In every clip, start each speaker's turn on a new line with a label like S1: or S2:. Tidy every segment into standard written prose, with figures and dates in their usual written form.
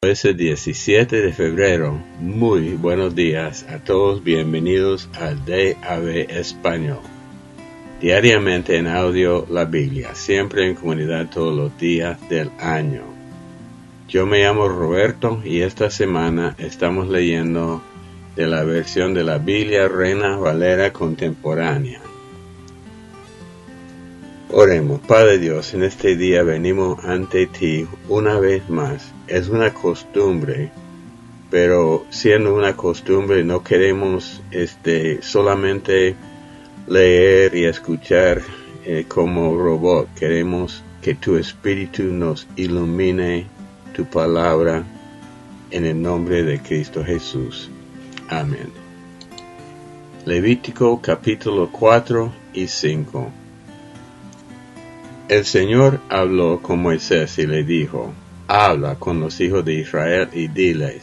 S1: Es el 17 de febrero. Muy buenos días a todos. Bienvenidos al DAB Español. Diariamente en audio la Biblia, siempre en comunidad todos los días del año. Yo me llamo Roberto y esta semana estamos leyendo de la versión de la Biblia Reina Valera Contemporánea. Oremos. Padre Dios, en este día venimos ante ti una vez más. Es una costumbre, pero siendo una costumbre no queremos solamente leer y escuchar como robot. Queremos que tu Espíritu nos ilumine tu palabra en el nombre de Cristo Jesús. Amén. Levítico capítulo 4 y 5. El Señor habló con Moisés y le dijo: habla con los hijos de Israel y diles: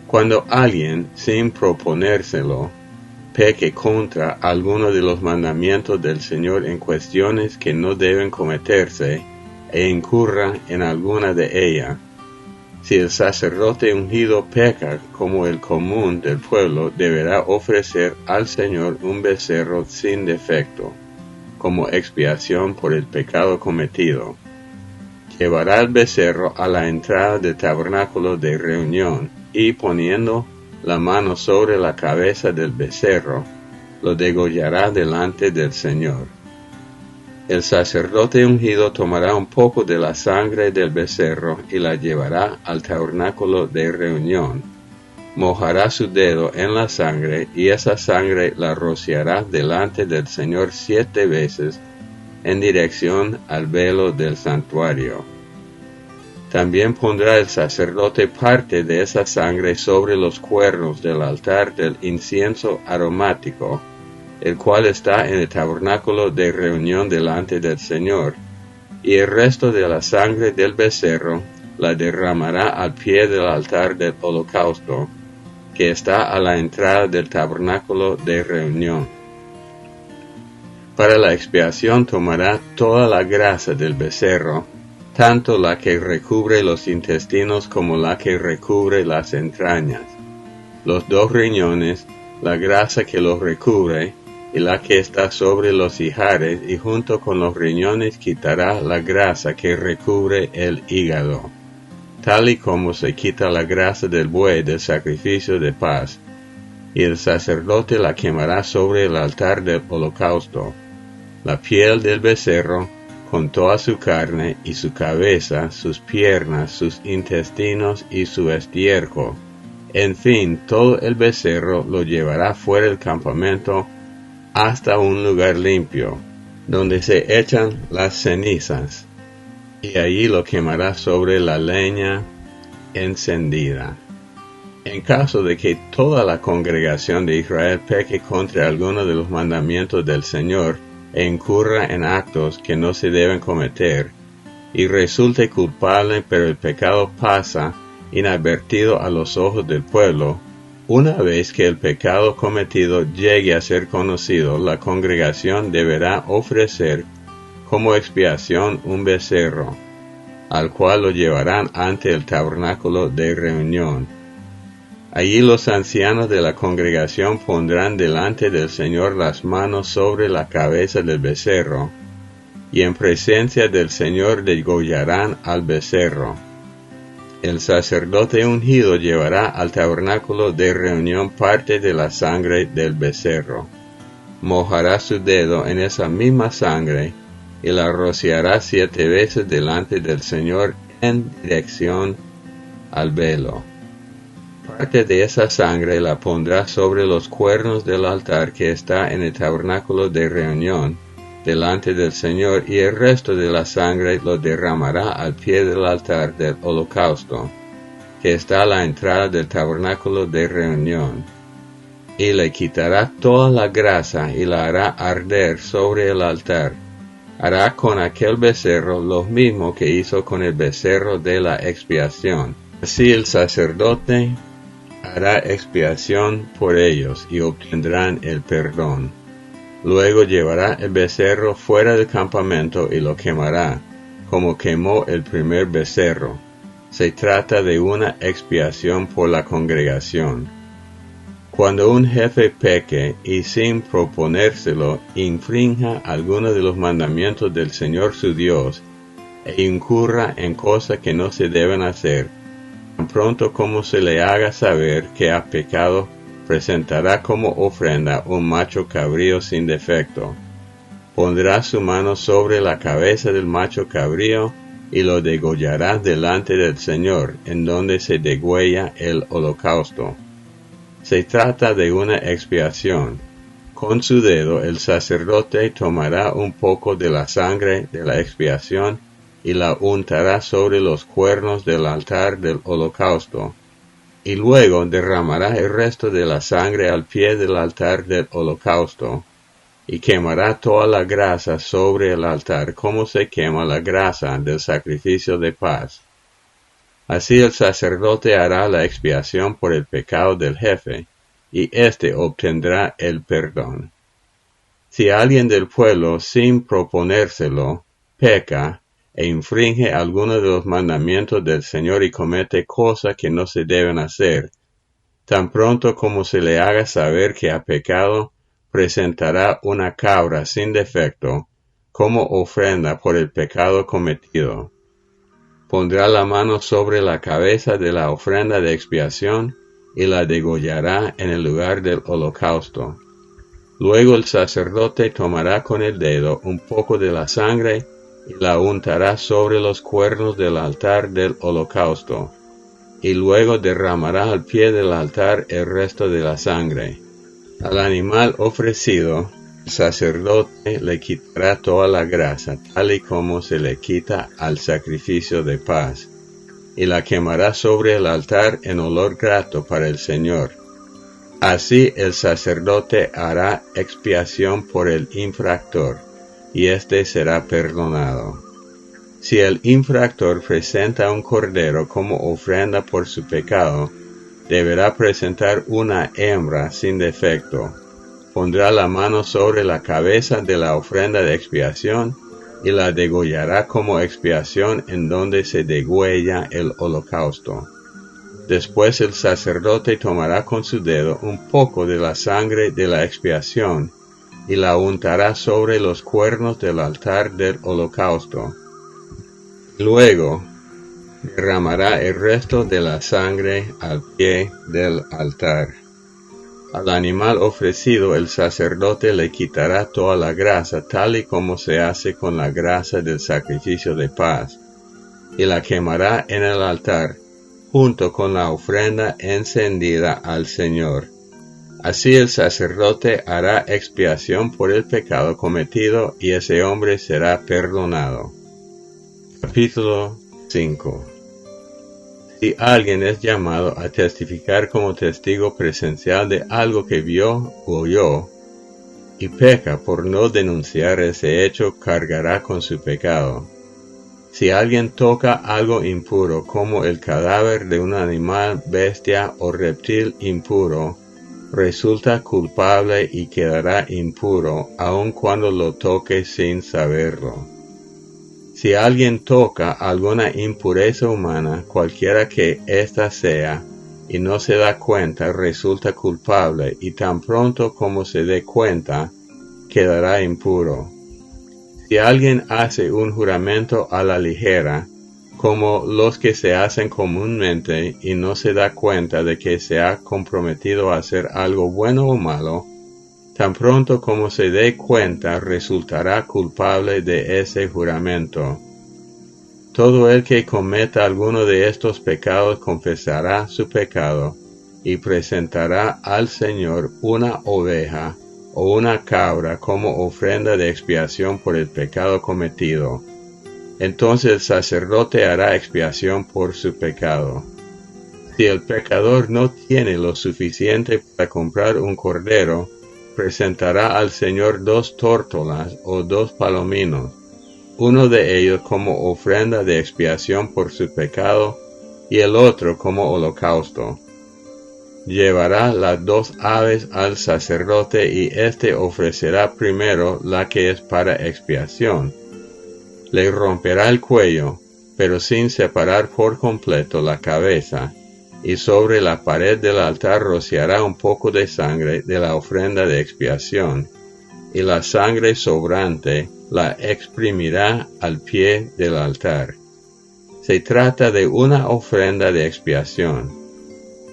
S1: cuando alguien, sin proponérselo, peque contra alguno de los mandamientos del Señor en cuestiones que no deben cometerse, e incurra en alguna de ellas, si el sacerdote ungido peca como el común del pueblo, deberá ofrecer al Señor un becerro sin defecto, como expiación por el pecado cometido. Llevará el becerro a la entrada del tabernáculo de reunión, y poniendo la mano sobre la cabeza del becerro, lo degollará delante del Señor. El sacerdote ungido tomará un poco de la sangre del becerro y la llevará al tabernáculo de reunión. Mojará su dedo en la sangre, y esa sangre la rociará delante del Señor 7 veces en dirección al velo del santuario. También pondrá el sacerdote parte de esa sangre sobre los cuernos del altar del incienso aromático, el cual está en el tabernáculo de reunión delante del Señor, y el resto de la sangre del becerro la derramará al pie del altar del holocausto, que está a la entrada del tabernáculo de reunión. Para la expiación tomará toda la grasa del becerro, tanto la que recubre los intestinos como la que recubre las entrañas, los 2 riñones, la grasa que los recubre, y la que está sobre los ijares, y junto con los riñones quitará la grasa que recubre el hígado, tal y como se quita la grasa del buey del sacrificio de paz, y el sacerdote la quemará sobre el altar del holocausto. La piel del becerro, con toda su carne y su cabeza, sus piernas, sus intestinos y su estiércol, en fin, todo el becerro lo llevará fuera del campamento hasta un lugar limpio, donde se echan las cenizas, y allí lo quemará sobre la leña encendida. En caso de que toda la congregación de Israel peque contra alguno de los mandamientos del Señor, e incurra en actos que no se deben cometer, y resulte culpable, pero el pecado pasa inadvertido a los ojos del pueblo, una vez que el pecado cometido llegue a ser conocido, la congregación deberá ofrecer como expiación un becerro, al cual lo llevarán ante el tabernáculo de reunión. Allí los ancianos de la congregación pondrán delante del Señor las manos sobre la cabeza del becerro, y en presencia del Señor degollarán al becerro. El sacerdote ungido llevará al tabernáculo de reunión parte de la sangre del becerro. Mojará su dedo en esa misma sangre, y la rociará 7 veces delante del Señor en dirección al velo. Parte de esa sangre la pondrá sobre los cuernos del altar que está en el tabernáculo de reunión delante del Señor, y el resto de la sangre lo derramará al pie del altar del holocausto, que está a la entrada del tabernáculo de reunión. Y le quitará toda la grasa y la hará arder sobre el altar. Hará con aquel becerro lo mismo que hizo con el becerro de la expiación. Así el sacerdote hará expiación por ellos y obtendrán el perdón. Luego llevará el becerro fuera del campamento y lo quemará, como quemó el primer becerro. Se trata de una expiación por la congregación. Cuando un jefe peque y sin proponérselo infrinja alguno de los mandamientos del Señor su Dios e incurra en cosas que no se deben hacer, tan pronto como se le haga saber que ha pecado, presentará como ofrenda un macho cabrío sin defecto. Pondrá su mano sobre la cabeza del macho cabrío y lo degollará delante del Señor, en donde se degüella el holocausto. Se trata de una expiación. Con su dedo el sacerdote tomará un poco de la sangre de la expiación y la untará sobre los cuernos del altar del holocausto, y luego derramará el resto de la sangre al pie del altar del holocausto, y quemará toda la grasa sobre el altar como se quema la grasa del sacrificio de paz. Así el sacerdote hará la expiación por el pecado del jefe, y éste obtendrá el perdón. Si alguien del pueblo, sin proponérselo, peca e infringe alguno de los mandamientos del Señor y comete cosas que no se deben hacer, tan pronto como se le haga saber que ha pecado, presentará una cabra sin defecto como ofrenda por el pecado cometido. Pondrá la mano sobre la cabeza de la ofrenda de expiación y la degollará en el lugar del holocausto. Luego el sacerdote tomará con el dedo un poco de la sangre y la untará sobre los cuernos del altar del holocausto, y luego derramará al pie del altar el resto de la sangre. Al animal ofrecido, el sacerdote le quitará toda la grasa, tal y como se le quita al sacrificio de paz, y la quemará sobre el altar en olor grato para el Señor. Así el sacerdote hará expiación por el infractor, y éste será perdonado. Si el infractor presenta un cordero como ofrenda por su pecado, deberá presentar una hembra sin defecto. Pondrá la mano sobre la cabeza de la ofrenda de expiación y la degollará como expiación en donde se degüella el holocausto. Después el sacerdote tomará con su dedo un poco de la sangre de la expiación y la untará sobre los cuernos del altar del holocausto. Luego derramará el resto de la sangre al pie del altar. Al animal ofrecido el sacerdote le quitará toda la grasa, tal y como se hace con la grasa del sacrificio de paz, y la quemará en el altar, junto con la ofrenda encendida al Señor. Así el sacerdote hará expiación por el pecado cometido, y ese hombre será perdonado. Capítulo 5. Si alguien es llamado a testificar como testigo presencial de algo que vio o oyó, y peca por no denunciar ese hecho, cargará con su pecado. Si alguien toca algo impuro, como el cadáver de un animal, bestia o reptil impuro, resulta culpable y quedará impuro, aun cuando lo toque sin saberlo. Si alguien toca alguna impureza humana, cualquiera que ésta sea, y no se da cuenta, resulta culpable, y tan pronto como se dé cuenta, quedará impuro. Si alguien hace un juramento a la ligera, como los que se hacen comúnmente, y no se da cuenta de que se ha comprometido a hacer algo bueno o malo, tan pronto como se dé cuenta, resultará culpable de ese juramento. Todo el que cometa alguno de estos pecados confesará su pecado, y presentará al Señor una oveja o una cabra como ofrenda de expiación por el pecado cometido. Entonces el sacerdote hará expiación por su pecado. Si el pecador no tiene lo suficiente para comprar un cordero, presentará al Señor 2 tórtolas o 2 palominos, uno de ellos como ofrenda de expiación por su pecado y el otro como holocausto. Llevará las 2 aves al sacerdote y éste ofrecerá primero la que es para expiación. Le romperá el cuello, pero sin separar por completo la cabeza, y sobre la pared del altar rociará un poco de sangre de la ofrenda de expiación, y la sangre sobrante la exprimirá al pie del altar. Se trata de una ofrenda de expiación.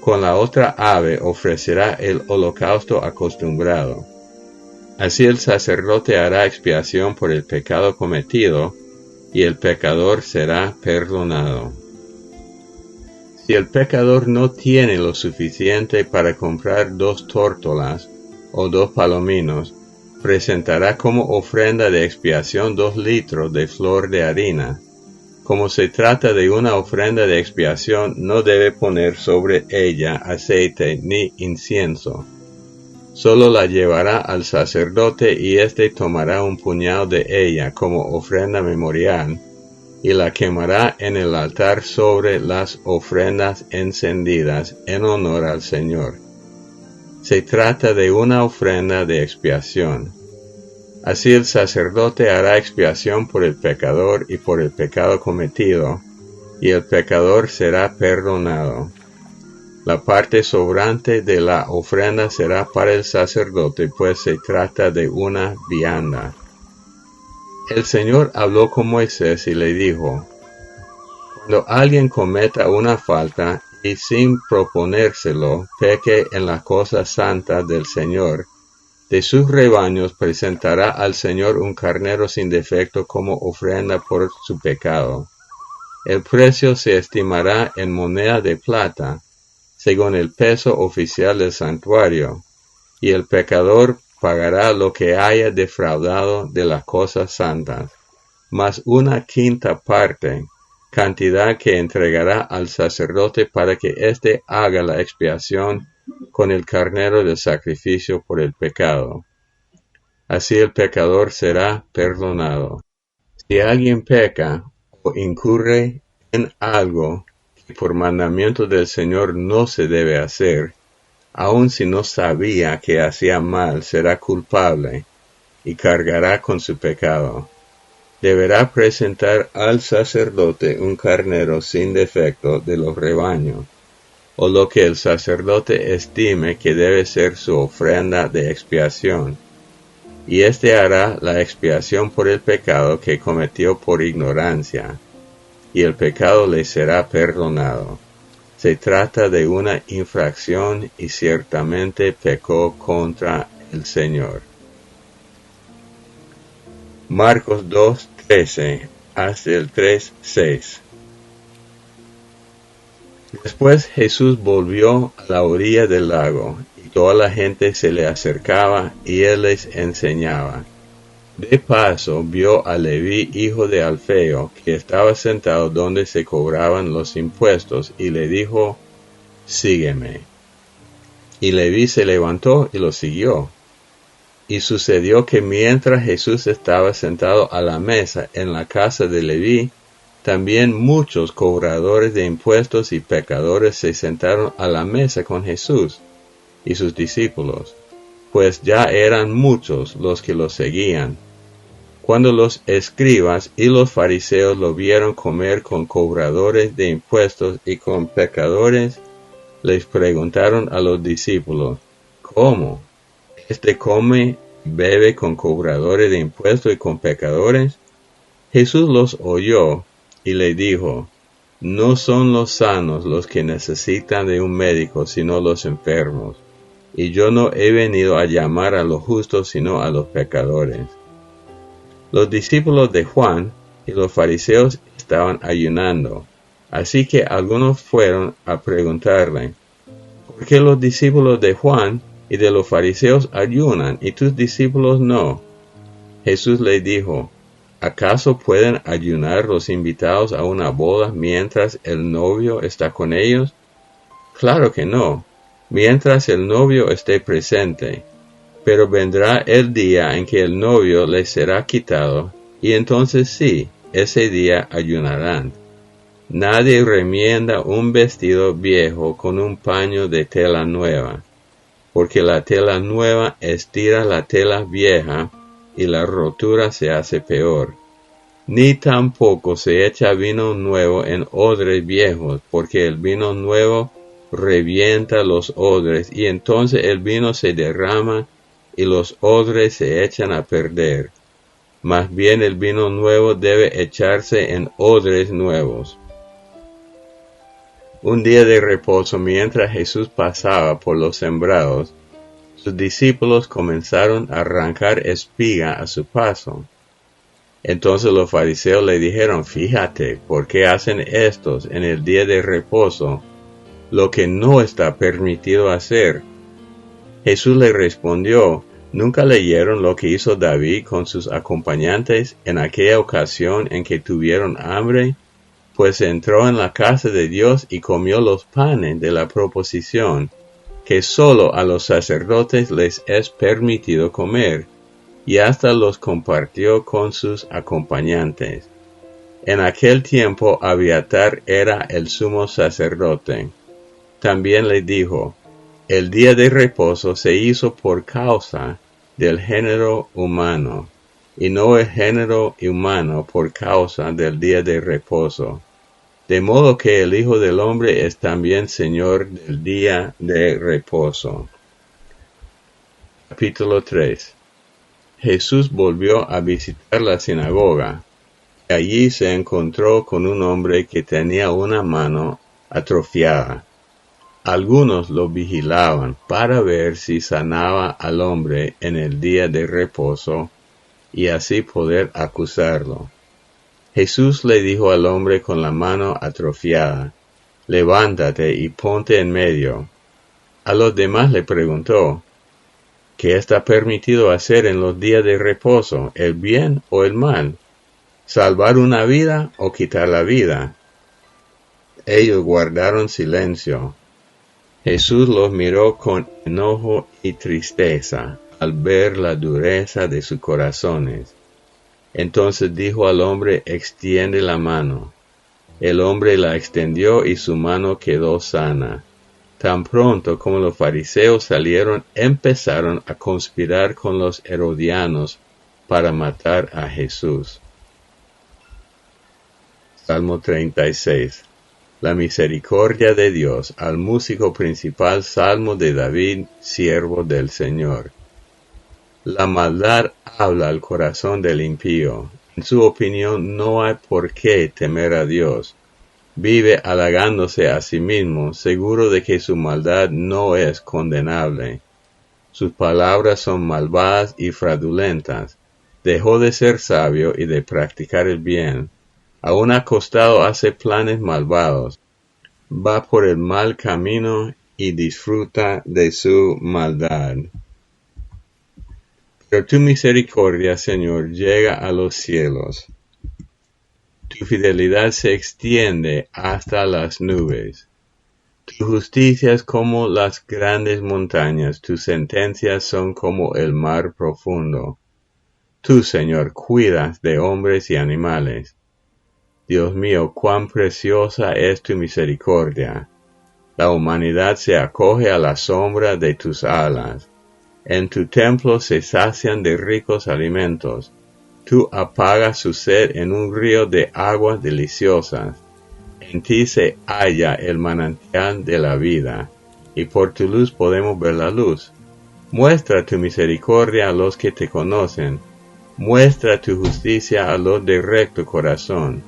S1: Con la otra ave ofrecerá el holocausto acostumbrado. Así el sacerdote hará expiación por el pecado cometido, y el pecador será perdonado. Si el pecador no tiene lo suficiente para comprar 2 tórtolas o 2 palominos, presentará como ofrenda de expiación 2 litros de flor de harina. Como se trata de una ofrenda de expiación, no debe poner sobre ella aceite ni incienso. Solo la llevará al sacerdote y éste tomará un puñado de ella como ofrenda memorial y la quemará en el altar sobre las ofrendas encendidas en honor al Señor. Se trata de una ofrenda de expiación. Así el sacerdote hará expiación por el pecador y por el pecado cometido, y el pecador será perdonado. La parte sobrante de la ofrenda será para el sacerdote, pues se trata de una vianda. El Señor habló con Moisés y le dijo: Cuando alguien cometa una falta y sin proponérselo peque en las cosas santas del Señor, de sus rebaños presentará al Señor un carnero sin defecto como ofrenda por su pecado. El precio se estimará en moneda de plata, según el peso oficial del santuario, y el pecador pagará lo que haya defraudado de las cosas santas, más 1/5 parte, cantidad que entregará al sacerdote para que éste haga la expiación con el carnero del sacrificio por el pecado. Así el pecador será perdonado. Si alguien peca o incurre en algo que por mandamiento del Señor no se debe hacer, aun si no sabía que hacía mal, será culpable y cargará con su pecado. Deberá presentar al sacerdote un carnero sin defecto de los rebaños, o lo que el sacerdote estime que debe ser su ofrenda de expiación, y éste hará la expiación por el pecado que cometió por ignorancia, y el pecado le será perdonado. Se trata de una infracción y ciertamente pecó contra el Señor. Marcos 2:13 hasta el 3:6. Después Jesús volvió a la orilla del lago, y toda la gente se le acercaba, y él les enseñaba. De paso vio a Leví, hijo de Alfeo, que estaba sentado donde se cobraban los impuestos, y le dijo: Sígueme. Y Leví se levantó y lo siguió. Y sucedió que mientras Jesús estaba sentado a la mesa en la casa de Leví, también muchos cobradores de impuestos y pecadores se sentaron a la mesa con Jesús y sus discípulos, pues ya eran muchos los que lo seguían. Cuando los escribas y los fariseos lo vieron comer con cobradores de impuestos y con pecadores, les preguntaron a los discípulos: ¿Cómo? ¿Este come y bebe con cobradores de impuestos y con pecadores? Jesús los oyó y le dijo: No son los sanos los que necesitan de un médico, sino los enfermos. Y yo no he venido a llamar a los justos, sino a los pecadores. Los discípulos de Juan y los fariseos estaban ayunando, así que algunos fueron a preguntarle: ¿Por qué los discípulos de Juan y de los fariseos ayunan y tus discípulos no? Jesús les dijo: ¿Acaso pueden ayunar los invitados a una boda mientras el novio está con ellos? Claro que no, mientras el novio esté presente. Pero vendrá el día en que el novio les será quitado, y entonces sí, ese día ayunarán. Nadie remienda un vestido viejo con un paño de tela nueva, porque la tela nueva estira la tela vieja, y la rotura se hace peor. Ni tampoco se echa vino nuevo en odres viejos, porque el vino nuevo revienta los odres, y entonces el vino se derrama y los odres se echan a perder. Más bien el vino nuevo debe echarse en odres nuevos. Un día de reposo, mientras Jesús pasaba por los sembrados, sus discípulos comenzaron a arrancar espiga a su paso. Entonces los fariseos le dijeron: fíjate, ¿por qué hacen estos en el día de reposo lo que no está permitido hacer? Jesús le respondió: ¿nunca leyeron lo que hizo David con sus acompañantes en aquella ocasión en que tuvieron hambre? Pues entró en la casa de Dios y comió los panes de la proposición, que sólo a los sacerdotes les es permitido comer, y hasta los compartió con sus acompañantes. En aquel tiempo Abiatar era el sumo sacerdote. También le dijo: el día de reposo se hizo por causa del género humano, y no el género humano por causa del día de reposo. De modo que el Hijo del Hombre es también Señor del día de reposo. Capítulo 3. Jesús volvió a visitar la sinagoga. Allí se encontró con un hombre que tenía una mano atrofiada. Algunos lo vigilaban para ver si sanaba al hombre en el día de reposo y así poder acusarlo. Jesús le dijo al hombre con la mano atrofiada: levántate y ponte en medio. A los demás le preguntó: ¿qué está permitido hacer en los días de reposo, el bien o el mal? ¿Salvar una vida o quitar la vida? Ellos guardaron silencio. Jesús los miró con enojo y tristeza al ver la dureza de sus corazones. Entonces dijo al hombre: extiende la mano. El hombre la extendió y su mano quedó sana. Tan pronto como los fariseos salieron, empezaron a conspirar con los herodianos para matar a Jesús. Salmo 36. La misericordia de Dios. Al músico principal, salmo de David, siervo del Señor. La maldad habla al corazón del impío. En su opinión no hay por qué temer a Dios. Vive halagándose a sí mismo, seguro de que su maldad no es condenable. Sus palabras son malvadas y fraudulentas. Dejó de ser sabio y de practicar el bien. Aún acostado hace planes malvados. Va por el mal camino y disfruta de su maldad. Pero tu misericordia, Señor, llega a los cielos. Tu fidelidad se extiende hasta las nubes. Tu justicia es como las grandes montañas, tus sentencias son como el mar profundo. Tú, Señor, cuidas de hombres y animales. Dios mío, cuán preciosa es tu misericordia. La humanidad se acoge a la sombra de tus alas. En tu templo se sacian de ricos alimentos. Tú apagas su sed en un río de aguas deliciosas. En ti se halla el manantial de la vida, y por tu luz podemos ver la luz. Muestra tu misericordia a los que te conocen. Muestra tu justicia a los de recto corazón.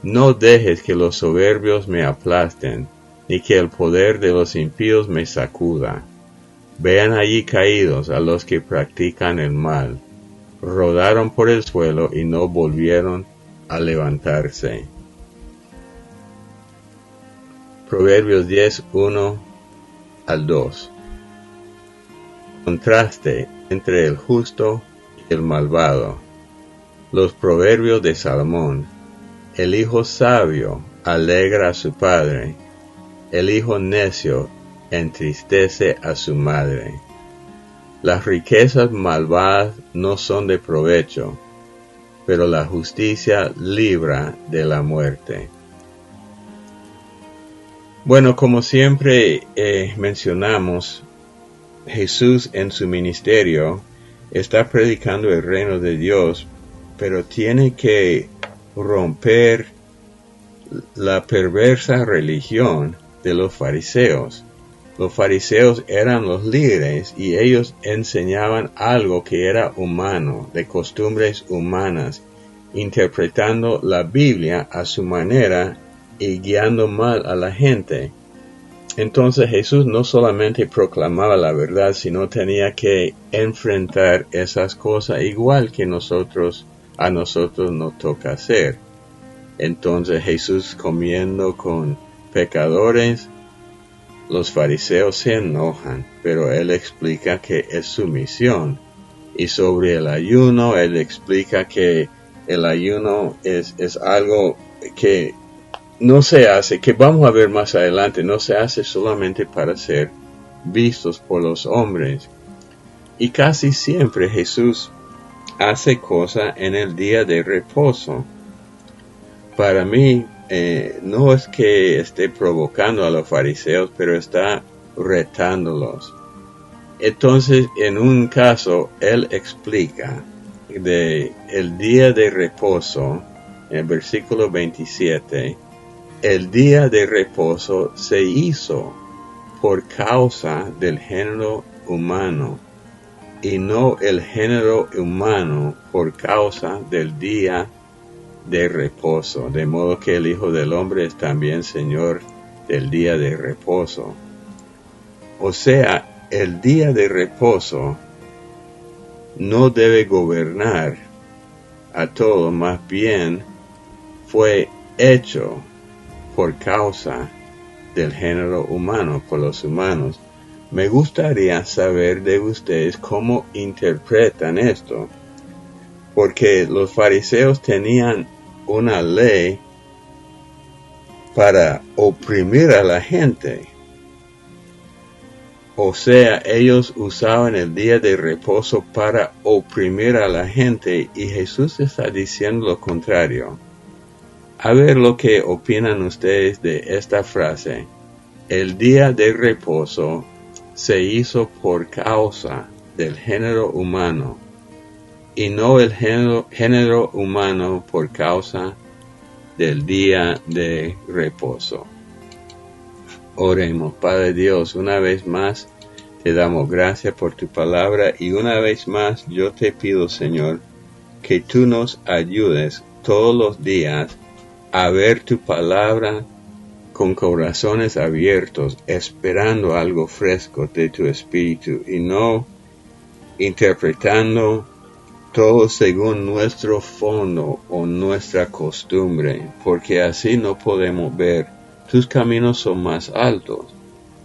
S1: No dejes que los soberbios me aplasten, ni que el poder de los impíos me sacuda. Vean allí caídos a los que practican el mal. Rodaron por el suelo y no volvieron a levantarse. Proverbios 10, 1 al 2. Contraste entre el justo y el malvado. Los proverbios de Salomón. El hijo sabio alegra a su padre. El hijo necio entristece a su madre. Las riquezas malvadas no son de provecho, pero la justicia libra de la muerte. Bueno, como siempre mencionamos, Jesús en su ministerio está predicando el reino de Dios, pero tiene que romper la perversa religión de los fariseos. Los fariseos eran los líderes y ellos enseñaban algo que era humano, de costumbres humanas, interpretando la Biblia a su manera y guiando mal a la gente. Entonces Jesús no solamente proclamaba la verdad, sino tenía que enfrentar esas cosas igual que a nosotros nos toca hacer. Entonces Jesús comiendo con pecadores, los fariseos se enojan, pero Él explica que es su misión. Y sobre el ayuno, Él explica que el ayuno es algo que no se hace, que vamos a ver más adelante, no se hace solamente para ser vistos por los hombres. Y casi siempre Jesús hace cosas en el día de reposo. Para mí, no es que esté provocando a los fariseos, pero está retándolos. Entonces, en un caso, Él explica de el día de reposo, en el versículo 27, el día de reposo se hizo por causa del género humano, y no el género humano por causa del día de reposo, de modo que el Hijo del Hombre es también Señor del día de reposo. O sea, el día de reposo no debe gobernar a todo, más bien fue hecho por causa del género humano, por los humanos. Me gustaría saber de ustedes cómo interpretan esto, porque los fariseos tenían una ley para oprimir a la gente. O sea, ellos usaban el día de reposo para oprimir a la gente, y Jesús está diciendo lo contrario. A ver lo que opinan ustedes de esta frase. El día de reposo se hizo por causa del género humano, y no el género humano por causa del día de reposo. Oremos. Padre Dios, una vez más te damos gracias por tu palabra, y una vez más yo te pido, Señor, que tú nos ayudes todos los días a ver tu palabra con corazones abiertos, esperando algo fresco de tu espíritu, y no interpretando todo según nuestro fondo o nuestra costumbre, porque así no podemos ver. Tus caminos son más altos,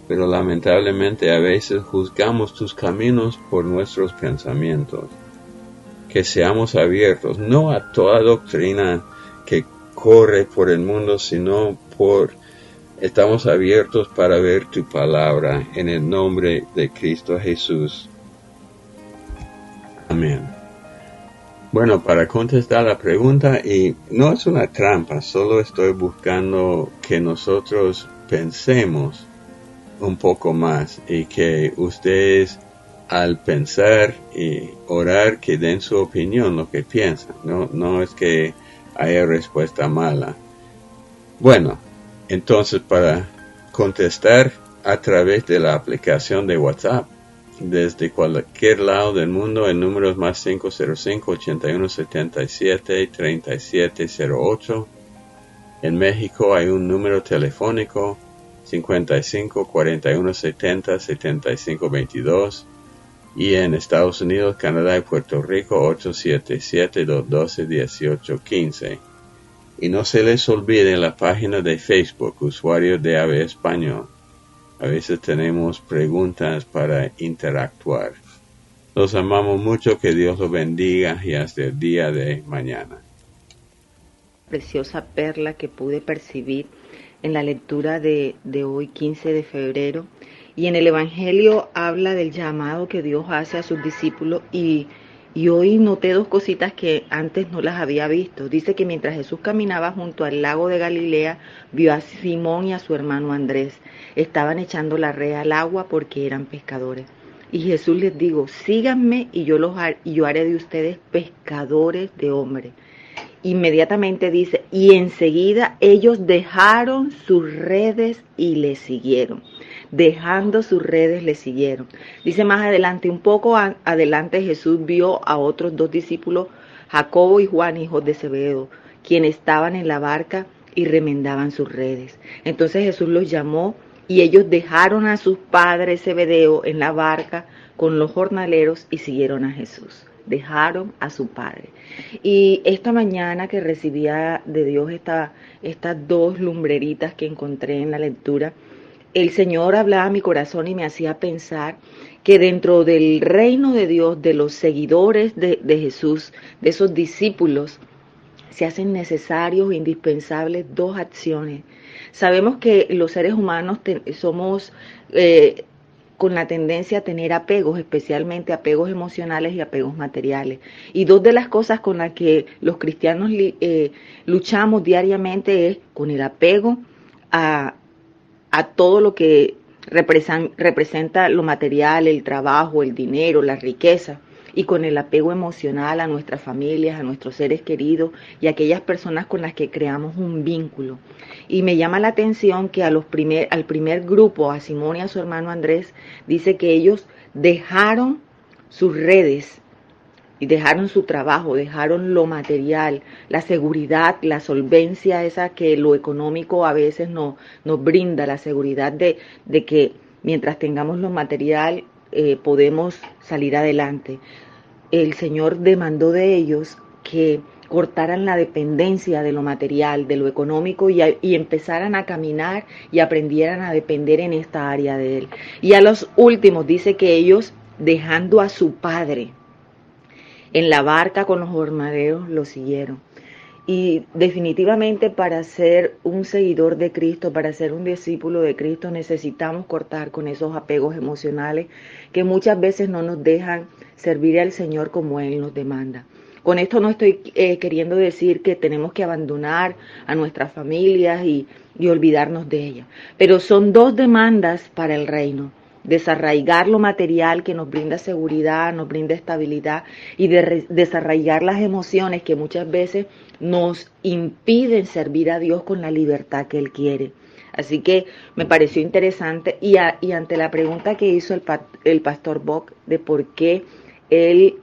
S1: pero lamentablemente a veces juzgamos tus caminos por nuestros pensamientos. Que seamos abiertos, no a toda doctrina que corre por el mundo, sino estamos abiertos para ver tu palabra, en el nombre de Cristo Jesús. Amén. Bueno, para contestar la pregunta, y no es una trampa, solo estoy buscando que nosotros pensemos un poco más, y que ustedes al pensar y orar que den su opinión, lo que piensan. No es que haya respuesta mala. Bueno, entonces para contestar a través de la aplicación de WhatsApp, desde cualquier lado del mundo, el número es más 505-8177-3708. En México hay un número telefónico 55-4170-7522. Y en Estados Unidos, Canadá y Puerto Rico 877-212-1815. Y no se les olvide la página de Facebook, Usuarios de AB Español. A veces tenemos preguntas para interactuar. Los amamos mucho, que Dios los bendiga, y hasta el día de mañana.
S2: Preciosa perla que pude percibir en la lectura de hoy, 15 de febrero. Y en el Evangelio habla del llamado que Dios hace a sus discípulos, y hoy noté dos cositas que antes no las había visto. Dice que mientras Jesús caminaba junto al lago de Galilea, vio a Simón y a su hermano Andrés. Estaban echando la red al agua porque eran pescadores. Y Jesús les dijo: síganme y yo haré de ustedes pescadores de hombres. inmediatamente dice, y enseguida ellos dejaron sus redes y le siguieron. Dejando sus redes le siguieron. Dice más adelante, un poco adelante Jesús vio a otros dos discípulos, Jacobo y Juan, hijos de Zebedeo, quienes estaban en la barca y remendaban sus redes. Entonces Jesús los llamó y ellos dejaron a sus padres Zebedeo en la barca con los jornaleros y siguieron a Jesús. Dejaron a su padre. Y esta mañana que recibía de Dios estas dos lumbreritas que encontré en la lectura, el Señor hablaba a mi corazón y me hacía pensar que dentro del reino de Dios, de los seguidores de Jesús, de esos discípulos, se hacen necesarios e indispensables dos acciones. Sabemos que los seres humanos somos con la tendencia a tener apegos, especialmente apegos emocionales y apegos materiales. Y dos de las cosas con las que los cristianos luchamos diariamente es con el apego a todo lo que representa lo material, el trabajo, el dinero, la riqueza, y con el apego emocional a nuestras familias, a nuestros seres queridos y a aquellas personas con las que creamos un vínculo. Y me llama la atención que al primer grupo, a Simón y a su hermano Andrés, dice que ellos dejaron sus redes y dejaron su trabajo, dejaron lo material, la seguridad, la solvencia esa que lo económico a veces nos brinda, la seguridad de que mientras tengamos lo material podemos salir adelante. El Señor demandó de ellos que cortaran la dependencia de lo material, de lo económico y empezaran a caminar y aprendieran a depender en esta área de Él. Y a los últimos dice que ellos, dejando a su padre en la barca con los jornaleros, lo siguieron. Y definitivamente para ser un seguidor de Cristo, para ser un discípulo de Cristo, necesitamos cortar con esos apegos emocionales que muchas veces no nos dejan servir al Señor como Él nos demanda. Con esto no estoy queriendo decir que tenemos que abandonar a nuestras familias y olvidarnos de ellas, pero son dos demandas para el reino. Desarraigar lo material que nos brinda seguridad, nos brinda estabilidad, y desarraigar las emociones que muchas veces nos impiden servir a Dios con la libertad que Él quiere. Así que me pareció interesante y ante la pregunta que hizo el pastor Bock de por qué él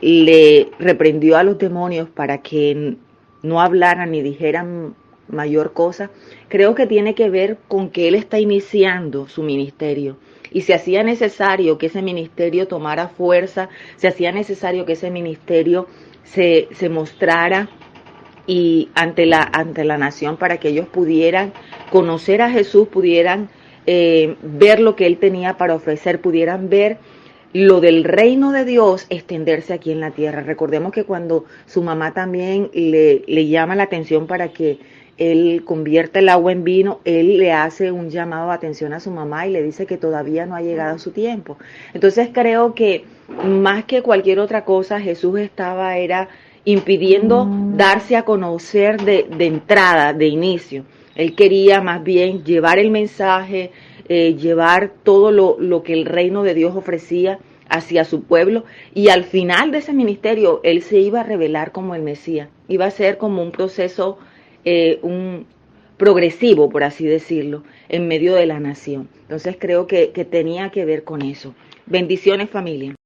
S2: le reprendió a los demonios para que no hablaran ni dijeran mayor cosa, creo que tiene que ver con que él está iniciando su ministerio y se hacía necesario que ese ministerio tomara fuerza, se hacía necesario que ese ministerio se mostrara y ante la nación para que ellos pudieran conocer a Jesús, pudieran ver lo que Él tenía para ofrecer, pudieran ver lo del reino de Dios extenderse aquí en la tierra. Recordemos que cuando su mamá también le llama la atención para que él convierta el agua en vino, él le hace un llamado de atención a su mamá y le dice que todavía no ha llegado su tiempo. Entonces creo que más que cualquier otra cosa, Jesús era impidiendo darse a conocer de entrada, de inicio. Él quería más bien llevar el mensaje, llevar todo lo que el reino de Dios ofrecía hacia su pueblo, y al final de ese ministerio él se iba a revelar como el Mesías. Iba a ser como un proceso un progresivo, por así decirlo, en medio de la nación. Entonces creo que tenía que ver con eso. Bendiciones, familia.